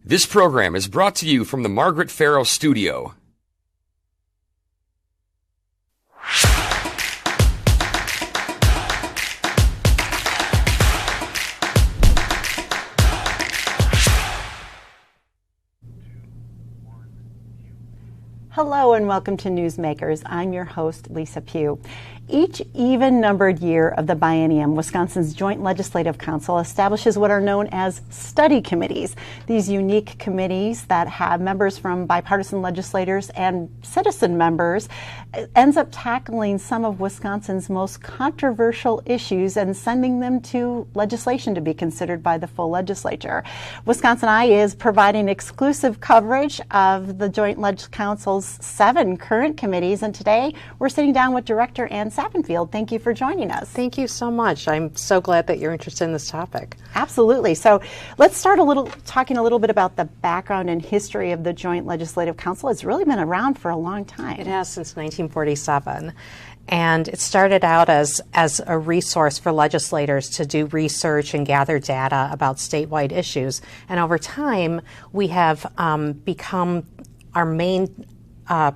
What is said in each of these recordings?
This program is brought to you from the Margaret Farrow Studio. Hello and welcome to Newsmakers. I'm your host, Lisa Pugh. Each even-numbered year of the biennium, Wisconsin's Joint Legislative Council establishes what are known as study committees. These unique committees that have members from bipartisan legislators and citizen members ends up tackling some of Wisconsin's most controversial issues and sending them to legislation to be considered by the full legislature. WisconsinEye is providing exclusive coverage of the Joint Leg Council's 7 current committees, and today we're sitting down with Director Ann Sappenfield. Thank you for joining us. Thank you so much. I'm so glad that you're interested in this topic. Absolutely. So let's start talking a little bit about the background and history of the Joint Legislative Council. It's really been around for a long time. It has since 1947. And it started out as a resource for legislators to do research and gather data about statewide issues. And over time, we have become our main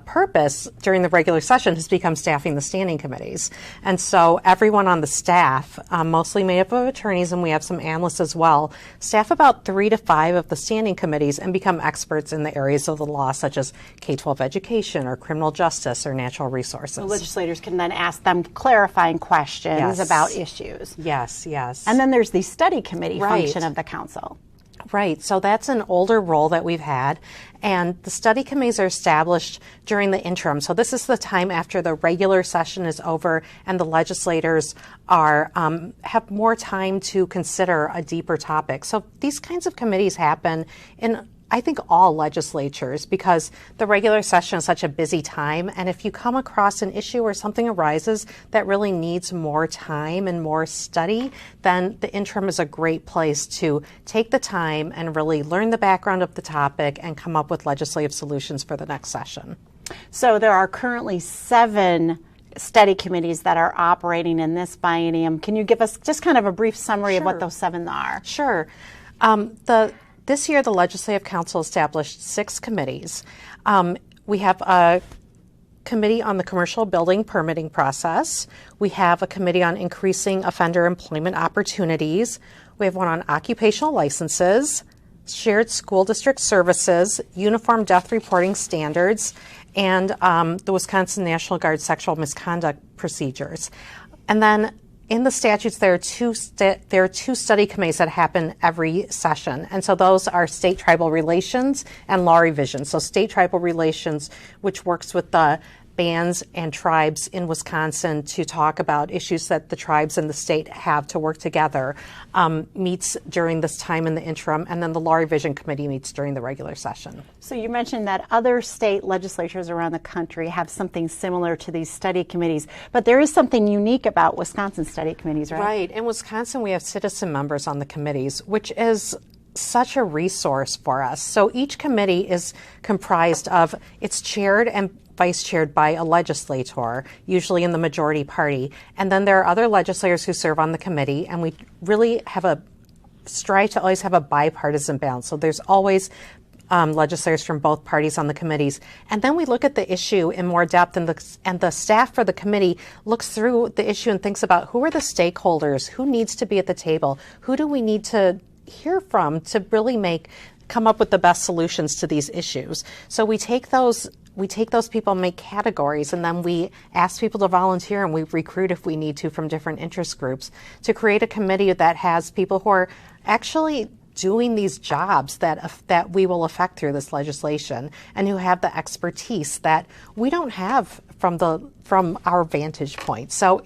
purpose during the regular session has become staffing the standing committees. And so everyone on the staff, mostly made up of attorneys, and we have some analysts as well, staff about 3 to 5 of the standing committees and become experts in the areas of the law such as K-12 education or criminal justice or natural resources. The legislators can then ask them clarifying questions about issues. Yes, yes. And then there's the study committee function of the council. Right. So that's an older role that we've had. And the study committees are established during the interim. So this is the time after the regular session is over and the legislators are have more time to consider a deeper topic. So these kinds of committees happen in, I think, all legislatures because the regular session is such a busy time. And if you come across an issue or something arises that really needs more time and more study, then the interim is a great place to take the time and really learn the background of the topic and come up with legislative solutions for the next session. So there are currently 7 study committees that are operating in this biennium. Can you give us just kind of a brief summary of what those 7 are? Sure. This year, the Legislative Council established 6 committees. We have a committee on the commercial building permitting process. We have a committee on increasing offender employment opportunities. We have one on occupational licenses, shared school district services, uniform death reporting standards, and the Wisconsin National Guard sexual misconduct procedures. And then in the statutes, there are two study committees that happen every session, and so those are state tribal relations and law revision. So state tribal relations, which works with the bands and tribes in Wisconsin to talk about issues that the tribes and the state have to work together, meets during this time in the interim, and then the Law Revision Committee meets during the regular session. So you mentioned that other state legislatures around the country have something similar to these study committees, but there is something unique about Wisconsin study committees, right? Right. In Wisconsin, we have citizen members on the committees, which is such a resource for us. So each committee is comprised of, it's chaired and vice chaired by a legislator, usually in the majority party. And then there are other legislators who serve on the committee, and we really strive to always have a bipartisan balance. So there's always legislators from both parties on the committees. And then we look at the issue in more depth, and the staff for the committee looks through the issue and thinks about who are the stakeholders, who needs to be at the table, who do we need to hear from to really come up with the best solutions to these issues. So we take those people, make categories, and then we ask people to volunteer, and we recruit if we need to from different interest groups to create a committee that has people who are actually doing these jobs that we will affect through this legislation, and who have the expertise that we don't have from our vantage point. So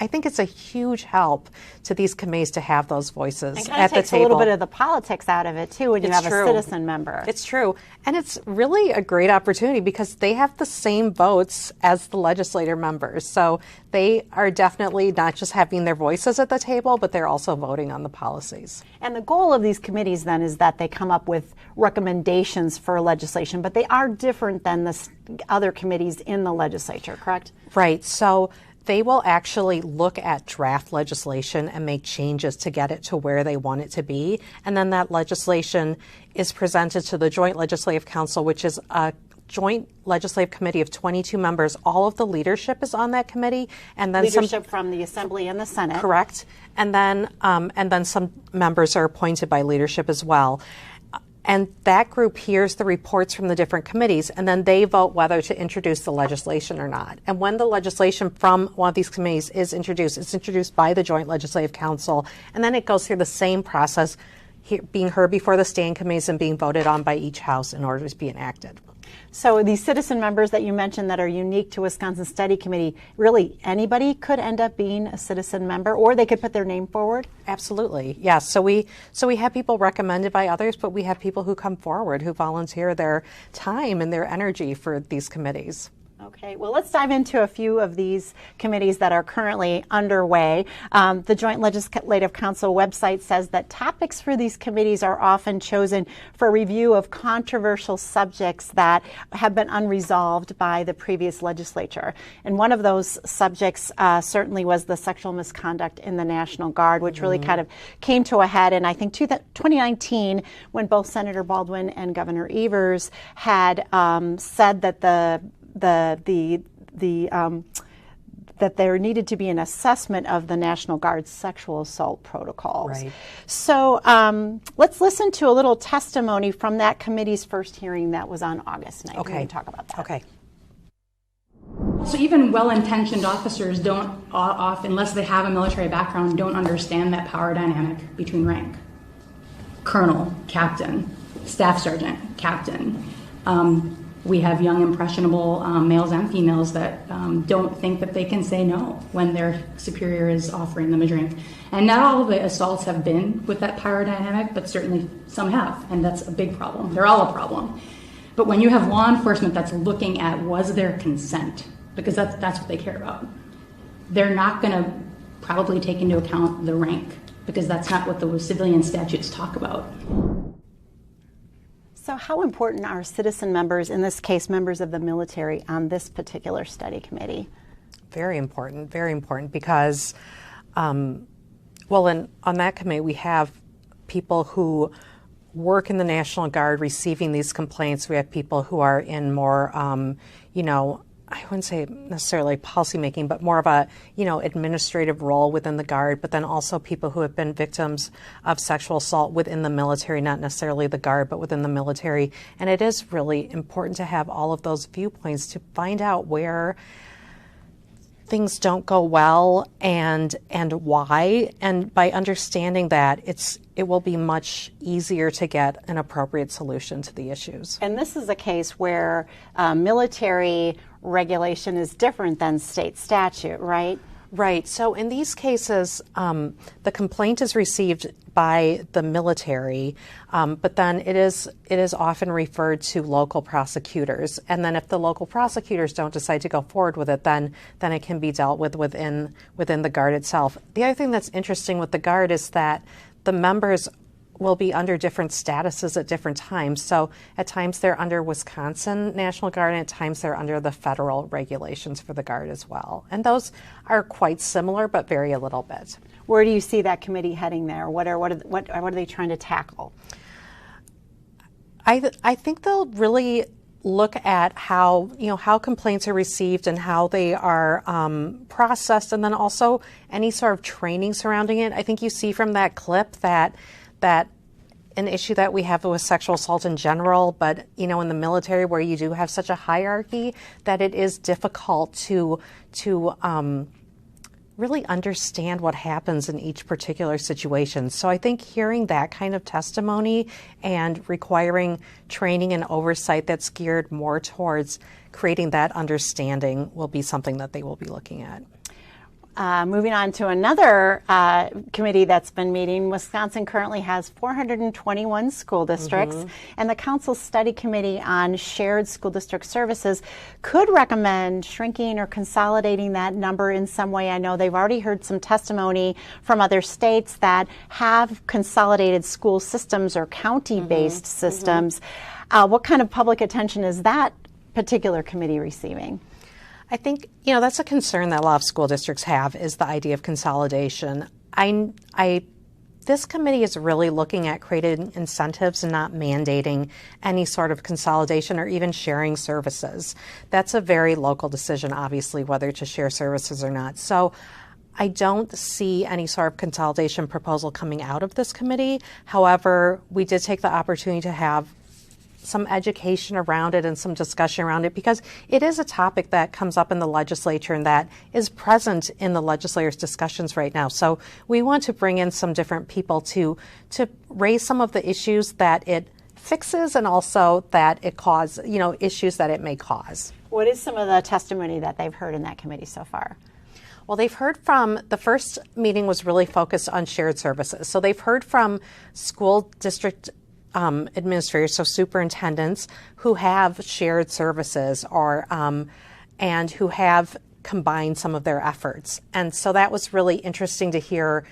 I think it's a huge help to these committees to have those voices at the table. And it takes a little bit of the politics out of it too when you have a citizen member. It's true. And it's really a great opportunity because they have the same votes as the legislator members. So they are definitely not just having their voices at the table, but they're also voting on the policies. And the goal of these committees then is that they come up with recommendations for legislation, but they are different than the other committees in the legislature, correct? Right. So they will actually look at draft legislation and make changes to get it to where they want it to be. And then that legislation is presented to the Joint Legislative Council, which is a joint legislative committee of 22 members. All of the leadership is on that committee, and then leadership from the Assembly and the Senate. Correct, and then some members are appointed by leadership as well. And that group hears the reports from the different committees, and then they vote whether to introduce the legislation or not. And when the legislation from one of these committees is introduced, it's introduced by the Joint Legislative Council, and then it goes through the same process, being heard before the standing committees and being voted on by each House in order to be enacted. So these citizen members that you mentioned that are unique to Wisconsin Study Committee, really anybody could end up being a citizen member, or they could put their name forward? Absolutely, yes. So we have people recommended by others, but we have people who come forward who volunteer their time and their energy for these committees. Okay, well, let's dive into a few of these committees that are currently underway. The Joint Legislative Council website says that topics for these committees are often chosen for review of controversial subjects that have been unresolved by the previous legislature. And one of those subjects certainly was the sexual misconduct in the National Guard, which really kind of came to a head in, I think, 2019, when both Senator Baldwin and Governor Evers had said that that there needed to be an assessment of the National Guard's sexual assault protocols. Right. So let's listen to a little testimony from that committee's first hearing that was on August 9th. Okay. We can talk about that. Okay. So even well-intentioned officers don't, often, unless they have a military background, don't understand that power dynamic between rank. Colonel, captain, staff sergeant, captain. We have young, impressionable males and females that don't think that they can say no when their superior is offering them a drink. And not all of the assaults have been with that power dynamic, but certainly some have, and that's a big problem. They're all a problem. But when you have law enforcement that's looking at was there consent, because that's what they care about, they're not going to probably take into account the rank, because that's not what the civilian statutes talk about. So how important are citizen members, in this case members of the military, on this particular study committee? Very important because, on that committee we have people who work in the National Guard receiving these complaints. We have people who are in more, I wouldn't say necessarily policymaking, but more of a, administrative role within the Guard, but then also people who have been victims of sexual assault within the military, not necessarily the Guard, but within the military. And it is really important to have all of those viewpoints to find out where things don't go well and why. And by understanding that, it will be much easier to get an appropriate solution to the issues. And this is a case where military regulation is different than state statute, right? Right. So in these cases, the complaint is received by the military, but then it is often referred to local prosecutors. And then if the local prosecutors don't decide to go forward with it, then it can be dealt with within the Guard itself. The other thing that's interesting with the Guard is that the members will be under different statuses at different times. So at times they're under Wisconsin National Guard, and at times they're under the federal regulations for the Guard as well. And those are quite similar, but vary a little bit. Where do you see that committee heading there? What are they trying to tackle? I think they'll really look at how complaints are received and how they are processed, and then also any sort of training surrounding it. I think you see from that clip that an issue that we have with sexual assault in general, but in the military where you do have such a hierarchy, that it is difficult to really understand what happens in each particular situation. So I think hearing that kind of testimony and requiring training and oversight that's geared more towards creating that understanding will be something that they will be looking at. Moving on to another committee that's been meeting, Wisconsin currently has 421 school districts, and the Council's Study Committee on Shared School District Services could recommend shrinking or consolidating that number in some way. I know they've already heard some testimony from other states that have consolidated school systems or county-based systems. What kind of public attention is that particular committee receiving? I think, that's a concern that a lot of school districts have, is the idea of consolidation. This committee is really looking at creating incentives and not mandating any sort of consolidation or even sharing services. That's a very local decision, obviously, whether to share services or not. So I don't see any sort of consolidation proposal coming out of this committee. However, we did take the opportunity to have some education around it and some discussion around it, because it is a topic that comes up in the legislature and that is present in the legislators' discussions right now. So we want to bring in some different people to raise some of the issues that it fixes and also that it causes, issues that it may cause. What is some of the testimony that they've heard in that committee so far? Well, they've heard from, the first meeting was really focused on shared services. So they've heard from school district administrators, so superintendents, who have shared services or and who have combined some of their efforts. And so that was really interesting to hear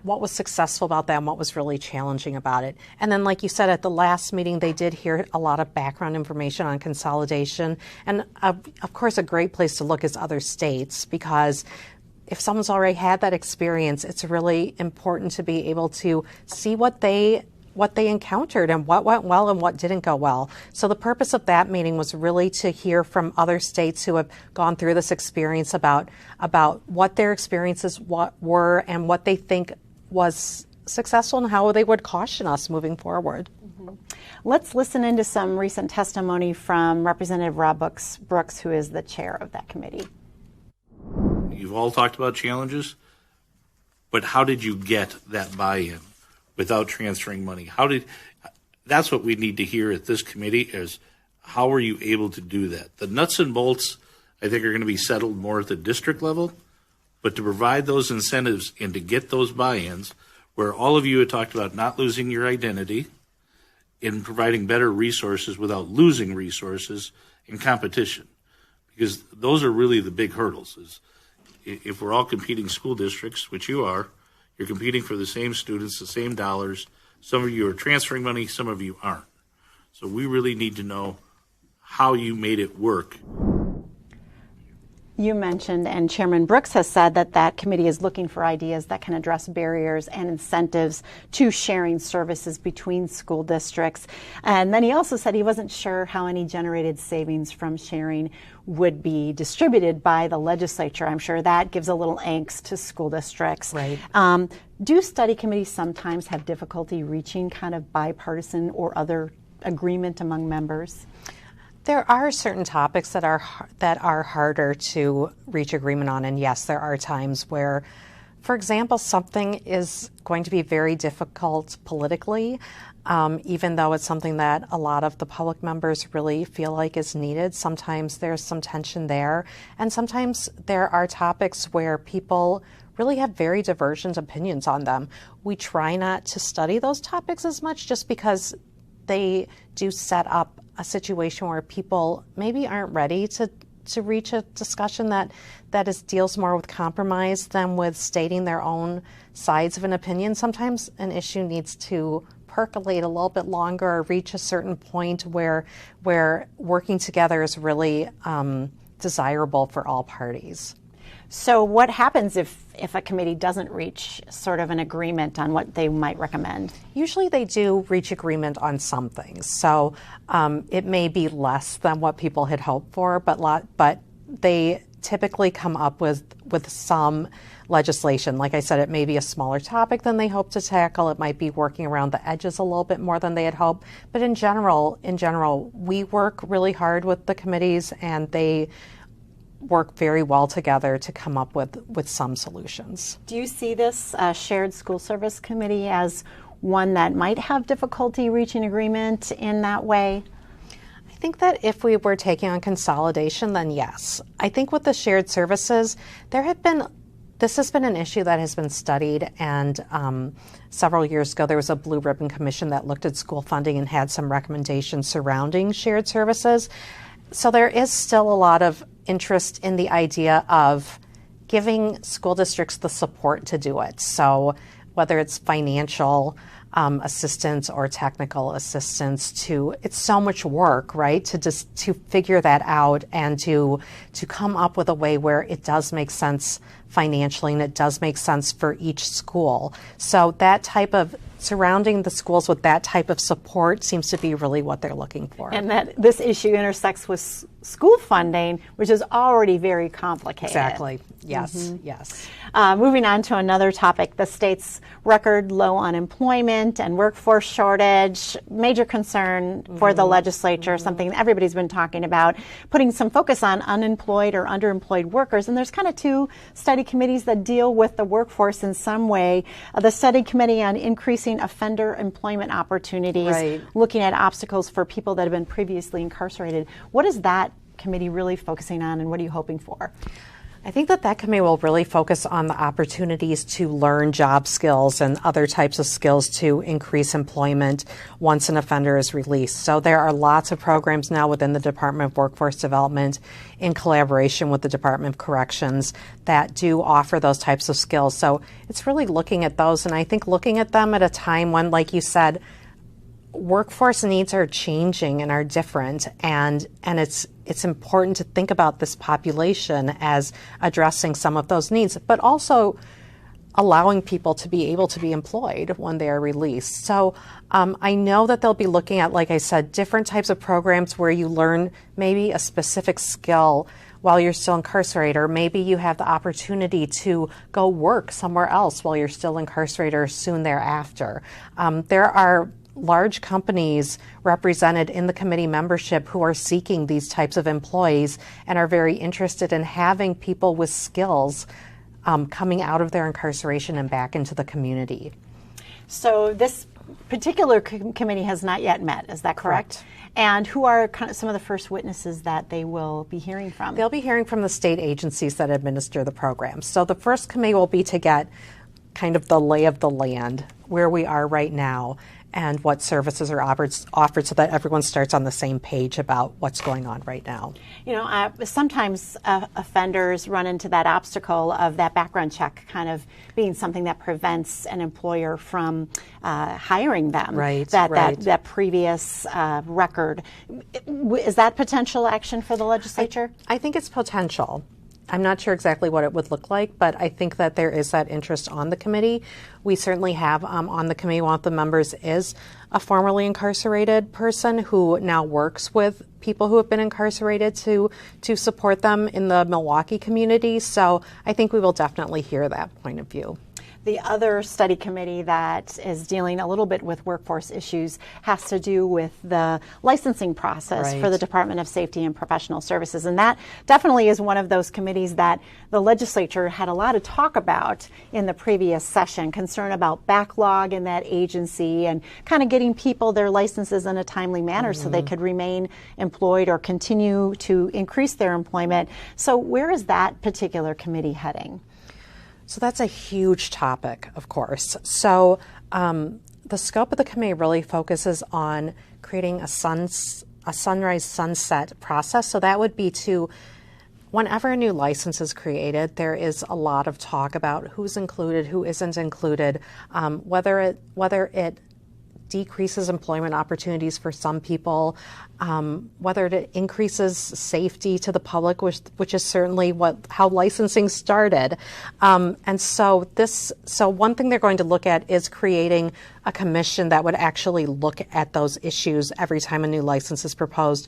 what was successful about that and what was really challenging about it. And then, like you said, at the last meeting, they did hear a lot of background information on consolidation. And of course, a great place to look is other states, because if someone's already had that experience, it's really important to be able to see what they encountered and what went well and what didn't go well. So the purpose of that meeting was really to hear from other states who have gone through this experience about what their experiences were and what they think was successful and how they would caution us moving forward. Mm-hmm. Let's listen into some recent testimony from Representative Rob Brooks, who is the chair of that committee. You've all talked about challenges, but how did you get that buy-in without transferring money? That's what we need to hear at this committee, is how are you able to do that? The nuts and bolts, I think, are going to be settled more at the district level, but to provide those incentives and to get those buy-ins, where all of you had talked about not losing your identity, in providing better resources without losing resources in competition, because those are really the big hurdles. Is if we're all competing school districts, which you are, you're competing for the same students, the same dollars. Some of you are transferring money, some of you aren't. So we really need to know how you made it work. You mentioned, and Chairman Brooks has said, that committee is looking for ideas that can address barriers and incentives to sharing services between school districts. And then he also said he wasn't sure how any generated savings from sharing would be distributed by the legislature. I'm sure that gives a little angst to school districts. Right. Do study committees sometimes have difficulty reaching kind of bipartisan or other agreement among members? There are certain topics that are harder to reach agreement on, and yes, there are times where, for example, something is going to be very difficult politically, even though it's something that a lot of the public members really feel like is needed. Sometimes there's some tension there, and sometimes there are topics where people really have very divergent opinions on them. We try not to study those topics as much, just because they do set up a situation where people maybe aren't ready to reach a discussion that deals more with compromise than with stating their own sides of an opinion. Sometimes an issue needs to percolate a little bit longer or reach a certain point where working together is really desirable for all parties. So what happens if a committee doesn't reach sort of an agreement on what they might recommend? Usually they do reach agreement on some things. So it may be less than what people had hoped for, but they typically come up with some legislation. Like I said, it may be a smaller topic than they hope to tackle. It might be working around the edges a little bit more than they had hoped. But in general, we work really hard with the committees, and they work very well together to come up with some solutions. Do you see this shared school service committee as one that might have difficulty reaching agreement in that way? I think that if we were taking on consolidation, then yes. I think with the shared services, this has been an issue that has been studied, and several years ago there was a Blue Ribbon Commission that looked at school funding and had some recommendations surrounding shared services. So there is still a lot of interest in the idea of giving school districts the support to do it. So whether it's financial assistance or technical assistance. It's so much work, right? To figure that out and to come up with a way where it does make sense financially and it does make sense for each school. So that type of surrounding the schools with that type of support seems to be really what they're looking for. And that this issue intersects with school funding, which is already very complicated. Exactly. Yes. Yes. Moving on to another topic, the state's record low unemployment and workforce shortage, major concern for the legislature, something everybody's been talking about, putting some focus on unemployed or underemployed workers. And there's kind of two study committees that deal with the workforce in some way. The study committee on increasing offender employment opportunities, looking at obstacles for people that have been previously incarcerated. What is that committee really focusing on, and what are you hoping for? I think that committee will really focus on the opportunities to learn job skills and other types of skills to increase employment once an offender is released. So there are lots of programs now within the Department of Workforce Development in collaboration with the Department of Corrections that do offer those types of skills. So it's really looking at those, and I think looking at them at a time when, like you said, workforce needs are changing and are different, and it's important to think about this population as addressing some of those needs, but also allowing people to be able to be employed when they are released. So I know that they'll be looking at, like I said, different types of programs where you learn maybe a specific skill while you're still incarcerated, or maybe you have the opportunity to go work somewhere else while you're still incarcerated or soon thereafter. There are large companies represented in the committee membership who are seeking these types of employees and are very interested in having people with skills coming out of their incarceration and back into the community. So this particular committee has not yet met, is that correct? And who are kind of some of the first witnesses that they will be hearing from? They'll be hearing from the state agencies that administer the program. So the first committee will be to get kind of the lay of the land, where we are right now, and what services are offered so that everyone starts on the same page about what's going on right now. You know, sometimes offenders run into that obstacle of that background check kind of being something that prevents an employer from hiring them. That previous record. Is that potential action for the legislature? I think it's potential. I'm not sure exactly what it would look like, but I think that there is that interest on the committee. We certainly have on the committee, one of the members is a formerly incarcerated person who now works with people who have been incarcerated to support them in the Milwaukee community. So I think we will definitely hear that point of view. The other study committee that is dealing a little bit with workforce issues has to do with the licensing process for the Department of Safety and Professional Services. And that definitely is one of those committees that the legislature had a lot of talk about in the previous session, concern about backlog in that agency and kind of getting people their licenses in a timely manner so they could remain employed or continue to increase their employment. So where is that particular committee heading? So that's a huge topic, of course. So the scope of the committee really focuses on creating a sunrise sunset process. So that would be to, whenever a new license is created, there is a lot of talk about who's included, who isn't included, whether it decreases employment opportunities for some people, whether it increases safety to the public, which is certainly how licensing started. And so one thing they're going to look at is creating a commission that would actually look at those issues every time a new license is proposed,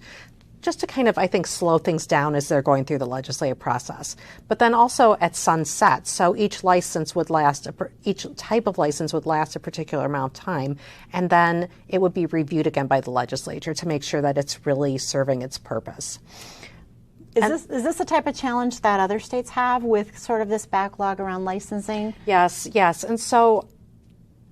just to kind of, I think, slow things down as they're going through the legislative process. But then also at sunset, so each type of license would last a particular amount of time, and then it would be reviewed again by the legislature to make sure that it's really serving its purpose. Is this a type of challenge that other states have with sort of this backlog around licensing? Yes. And so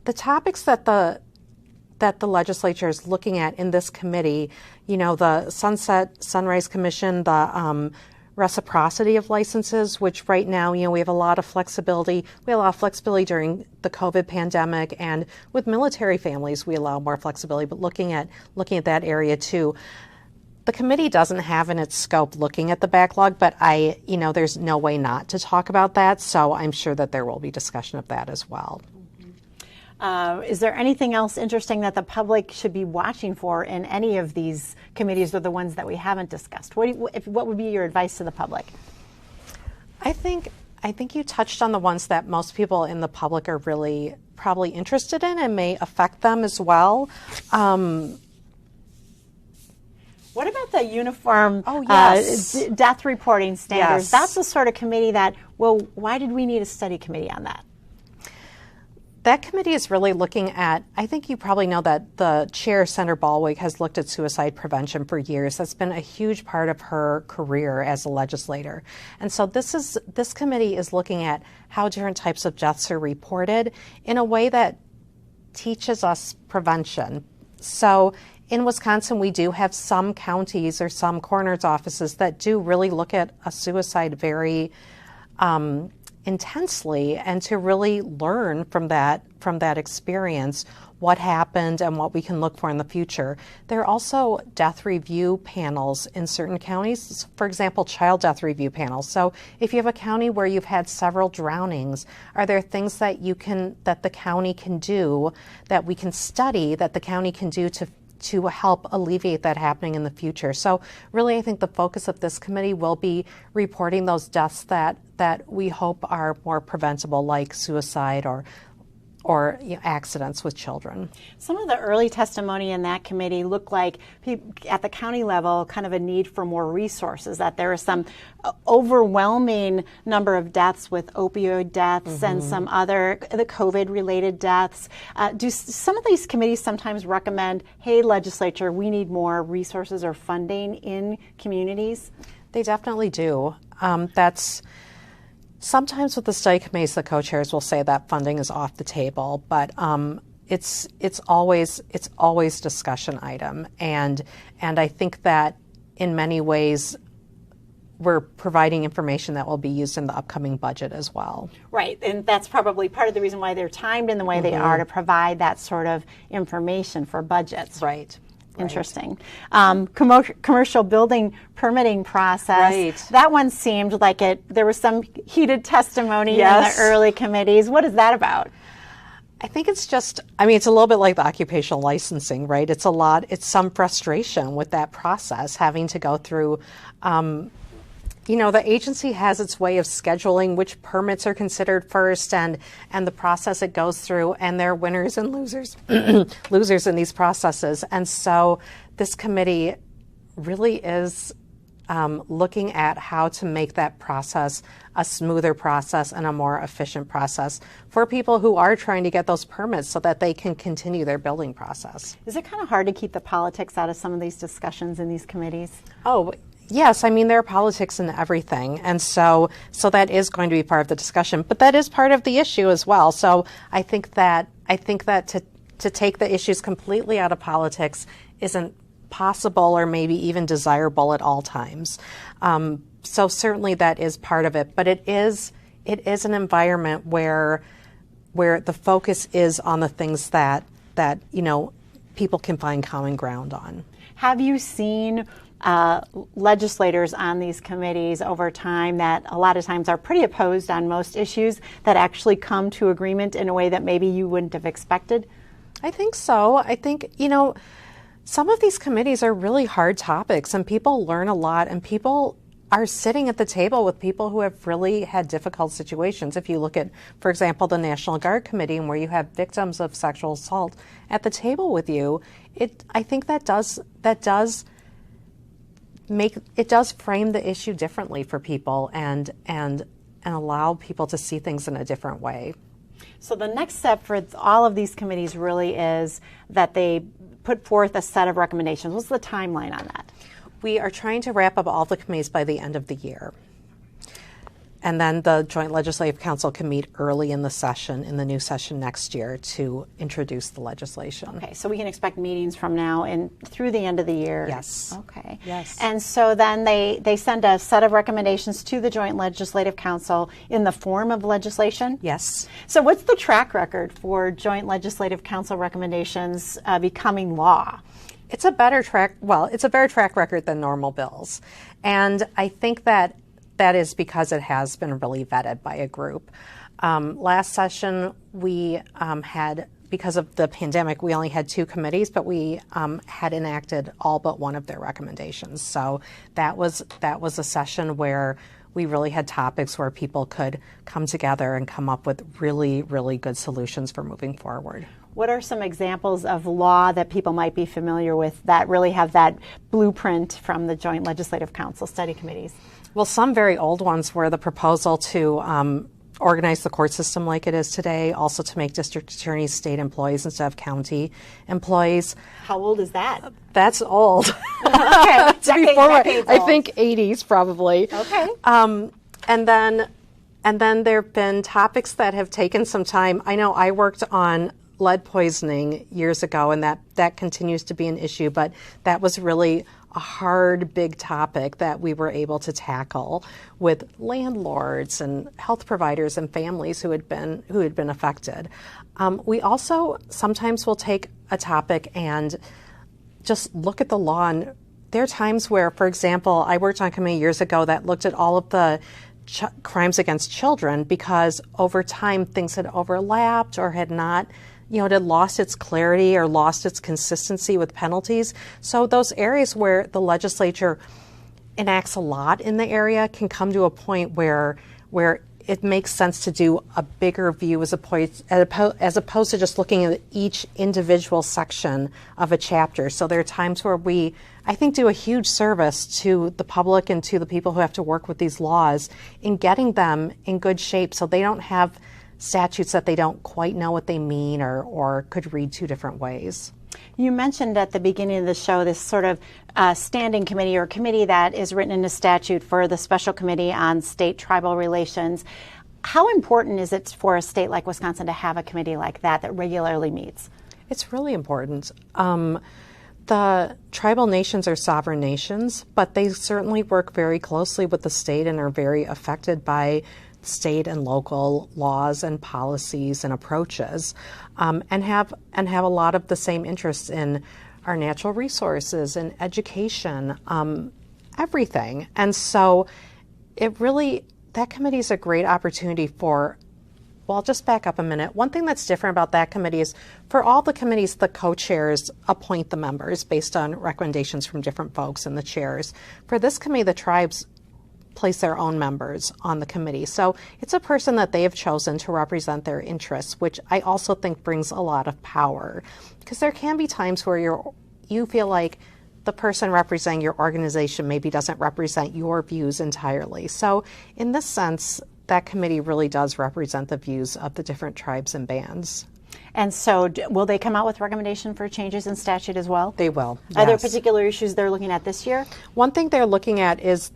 the topics that the legislature is looking at in this committee, you know, the Sunrise Commission, the reciprocity of licenses, which right now, you know, we have a lot of flexibility. We allow flexibility during the COVID pandemic, and with military families, we allow more flexibility, but looking at that area too. The committee doesn't have in its scope looking at the backlog, but there's no way not to talk about that, so I'm sure that there will be discussion of that as well. Is there anything else interesting that the public should be watching for in any of these committees or the ones that we haven't discussed? What would be your advice to the public? I think you touched on the ones that most people in the public are really probably interested in and may affect them as well. What about the uniform death reporting standards? Yes. That's the sort of committee that, well, why did we need a study committee on that? That committee is really looking at, I think you probably know that the chair, Senator Ballwig, has looked at suicide prevention for years. That's been a huge part of her career as a legislator. And so this committee is looking at how different types of deaths are reported in a way that teaches us prevention. So in Wisconsin, we do have some counties or some coroner's offices that do really look at a suicide very intensely, and to really learn from that experience what happened and what we can look for in the future. There are also death review panels in certain counties, for example, child death review panels. So if you have a county where you've had several drownings, are there things that the county can do, that we can study, that the county can do to help alleviate that happening in the future? So really, I think the focus of this committee will be reporting those deaths that we hope are more preventable, like suicide or accidents with children. Some of the early testimony in that committee looked like at the county level kind of a need for more resources, that there is some overwhelming number of deaths with opioid deaths and some other, the COVID-related deaths. Do some of these committees sometimes recommend, hey, legislature, we need more resources or funding in communities? They definitely do. That's sometimes with the study committees, the co-chairs will say that funding is off the table, but it's always discussion item, and I think that in many ways we're providing information that will be used in the upcoming budget as well. Right, and that's probably part of the reason why they're timed in the way they are, to provide that sort of information for budgets. Right. Interesting. Commercial building permitting process. Right. That one seemed like there was some heated testimony in the early committees. What is that about? I think it's just, it's a little bit like the occupational licensing, right? It's some frustration with that process, having to go through, the agency has its way of scheduling which permits are considered first and the process it goes through, and there are winners and losers, losers in these processes. And so this committee really is looking at how to make that process a smoother process and a more efficient process for people who are trying to get those permits so that they can continue their building process. Is it kind of hard to keep the politics out of some of these discussions in these committees? Oh, yes. there are politics in everything. And so that is going to be part of the discussion, but that is part of the issue as well. So I think that to take the issues completely out of politics isn't possible or maybe even desirable at all times. So certainly that is part of it, but it is an environment where the focus is on the things that people can find common ground on. Have you seen legislators on these committees over time that a lot of times are pretty opposed on most issues that actually come to agreement in a way that maybe you wouldn't have expected? I think so. I think, some of these committees are really hard topics, and people learn a lot, and people are sitting at the table with people who have really had difficult situations. If you look at, for example, the National Guard Committee, where you have victims of sexual assault at the table with you, I think that does frame the issue differently for people and allow people to see things in a different way. So the next step for all of these committees really is that they put forth a set of recommendations. What's the timeline on that? We are trying to wrap up all the committees by the end of the year. And then the Joint Legislative Council can meet early in the new session next year to introduce the legislation. Okay, so we can expect meetings from now and through the end of the year? Yes. Okay. Yes. And so then they send a set of recommendations to the Joint Legislative Council in the form of legislation? Yes. So what's the track record for Joint Legislative Council recommendations becoming law? It's a better track record than normal bills. And I think that is because it has been really vetted by a group. Last session, we had because of the pandemic, we only had 2 committees, but we had enacted all but one of their recommendations. So that was a session where we really had topics where people could come together and come up with really, really good solutions for moving forward. What are some examples of law that people might be familiar with that really have that blueprint from the Joint Legislative Council study committees? Well, some very old ones were the proposal to organize the court system like it is today, also to make district attorneys state employees instead of county employees. How old is that? That's old. Okay, decades I old. think 80s probably. Okay. And then there have been topics that have taken some time. I know I worked on lead poisoning years ago, and that continues to be an issue, but that was really a hard, big topic that we were able to tackle with landlords and health providers and families who had been affected. We also sometimes will take a topic and just look at the law. And there are times where, for example, I worked on a committee years ago that looked at all of the crimes against children because over time things had overlapped or had not, it had lost its clarity or lost its consistency with penalties. So those areas where the legislature enacts a lot in the area can come to a point where it makes sense to do a bigger view as opposed to just looking at each individual section of a chapter. So there are times where we, I think, do a huge service to the public and to the people who have to work with these laws in getting them in good shape so they don't have statutes that they don't quite know what they mean or could read 2 different ways. You mentioned at the beginning of the show this sort of standing committee or committee that is written into statute for the Special Committee on State Tribal Relations. How important is it for a state like Wisconsin to have a committee like that regularly meets? It's really important. The tribal nations are sovereign nations, but they certainly work very closely with the state and are very affected by state and local laws and policies and approaches, and have a lot of the same interests in our natural resources and education, everything. And so that committee is a great opportunity for, well, I'll just back up a minute. One thing that's different about that committee is for all the committees, the co-chairs appoint the members based on recommendations from different folks and the chairs. For this committee, the tribes place their own members on the committee. So it's a person that they have chosen to represent their interests, which I also think brings a lot of power. Because there can be times where you feel like the person representing your organization maybe doesn't represent your views entirely. So in this sense, that committee really does represent the views of the different tribes and bands. And so will they come out with recommendation for changes in statute as well? They will, yes. Are there particular issues they're looking at this year? One thing they're looking at is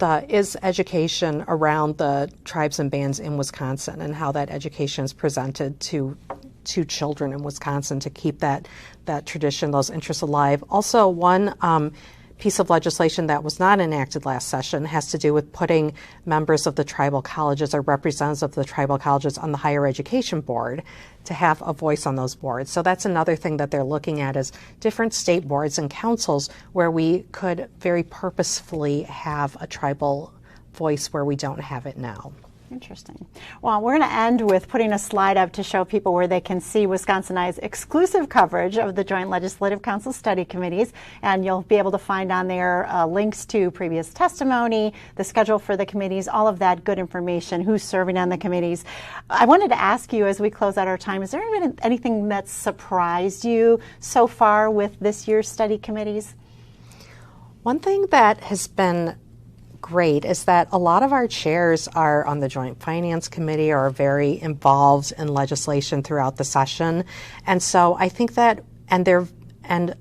education around the tribes and bands in Wisconsin and how that education is presented to children in Wisconsin to keep that tradition, those interests alive. Also, one piece of legislation that was not enacted last session has to do with putting members of the tribal colleges or representatives of the tribal colleges on the higher education board to have a voice on those boards. So that's another thing that they're looking at is different state boards and councils where we could very purposefully have a tribal voice where we don't have it now. Interesting. Well, we're going to end with putting a slide up to show people where they can see WisconsinEye's exclusive coverage of the Joint Legislative Council study committees. And you'll be able to find on there links to previous testimony, the schedule for the committees, all of that good information, who's serving on the committees. I wanted to ask you as we close out our time, is there anything that surprised you so far with this year's study committees? One thing that has been great is that a lot of our chairs are on the Joint Finance Committee or are very involved in legislation throughout the session. And so I think that, and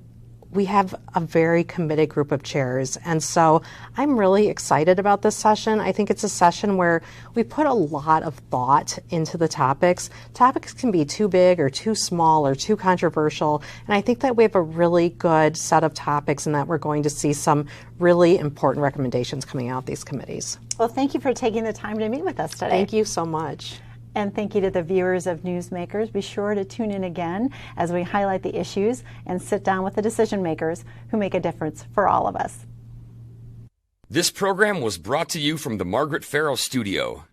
we have a very committed group of chairs. And so I'm really excited about this session. I think it's a session where we put a lot of thought into the topics. Topics can be too big or too small or too controversial. And I think that we have a really good set of topics and that we're going to see some really important recommendations coming out of these committees. Well, thank you for taking the time to meet with us today. Thank you so much. And thank you to the viewers of Newsmakers. Be sure to tune in again as we highlight the issues and sit down with the decision makers who make a difference for all of us. This program was brought to you from the Margaret Farrell Studio.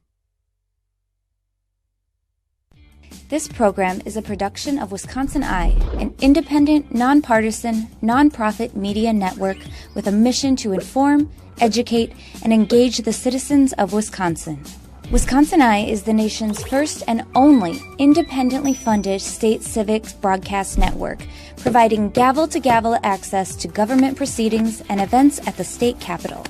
This program is a production of WisconsinEye, an independent, nonpartisan, nonprofit media network with a mission to inform, educate, and engage the citizens of Wisconsin. WisconsinEye is the nation's first and only independently funded state civics broadcast network, providing gavel-to-gavel access to government proceedings and events at the state capitol.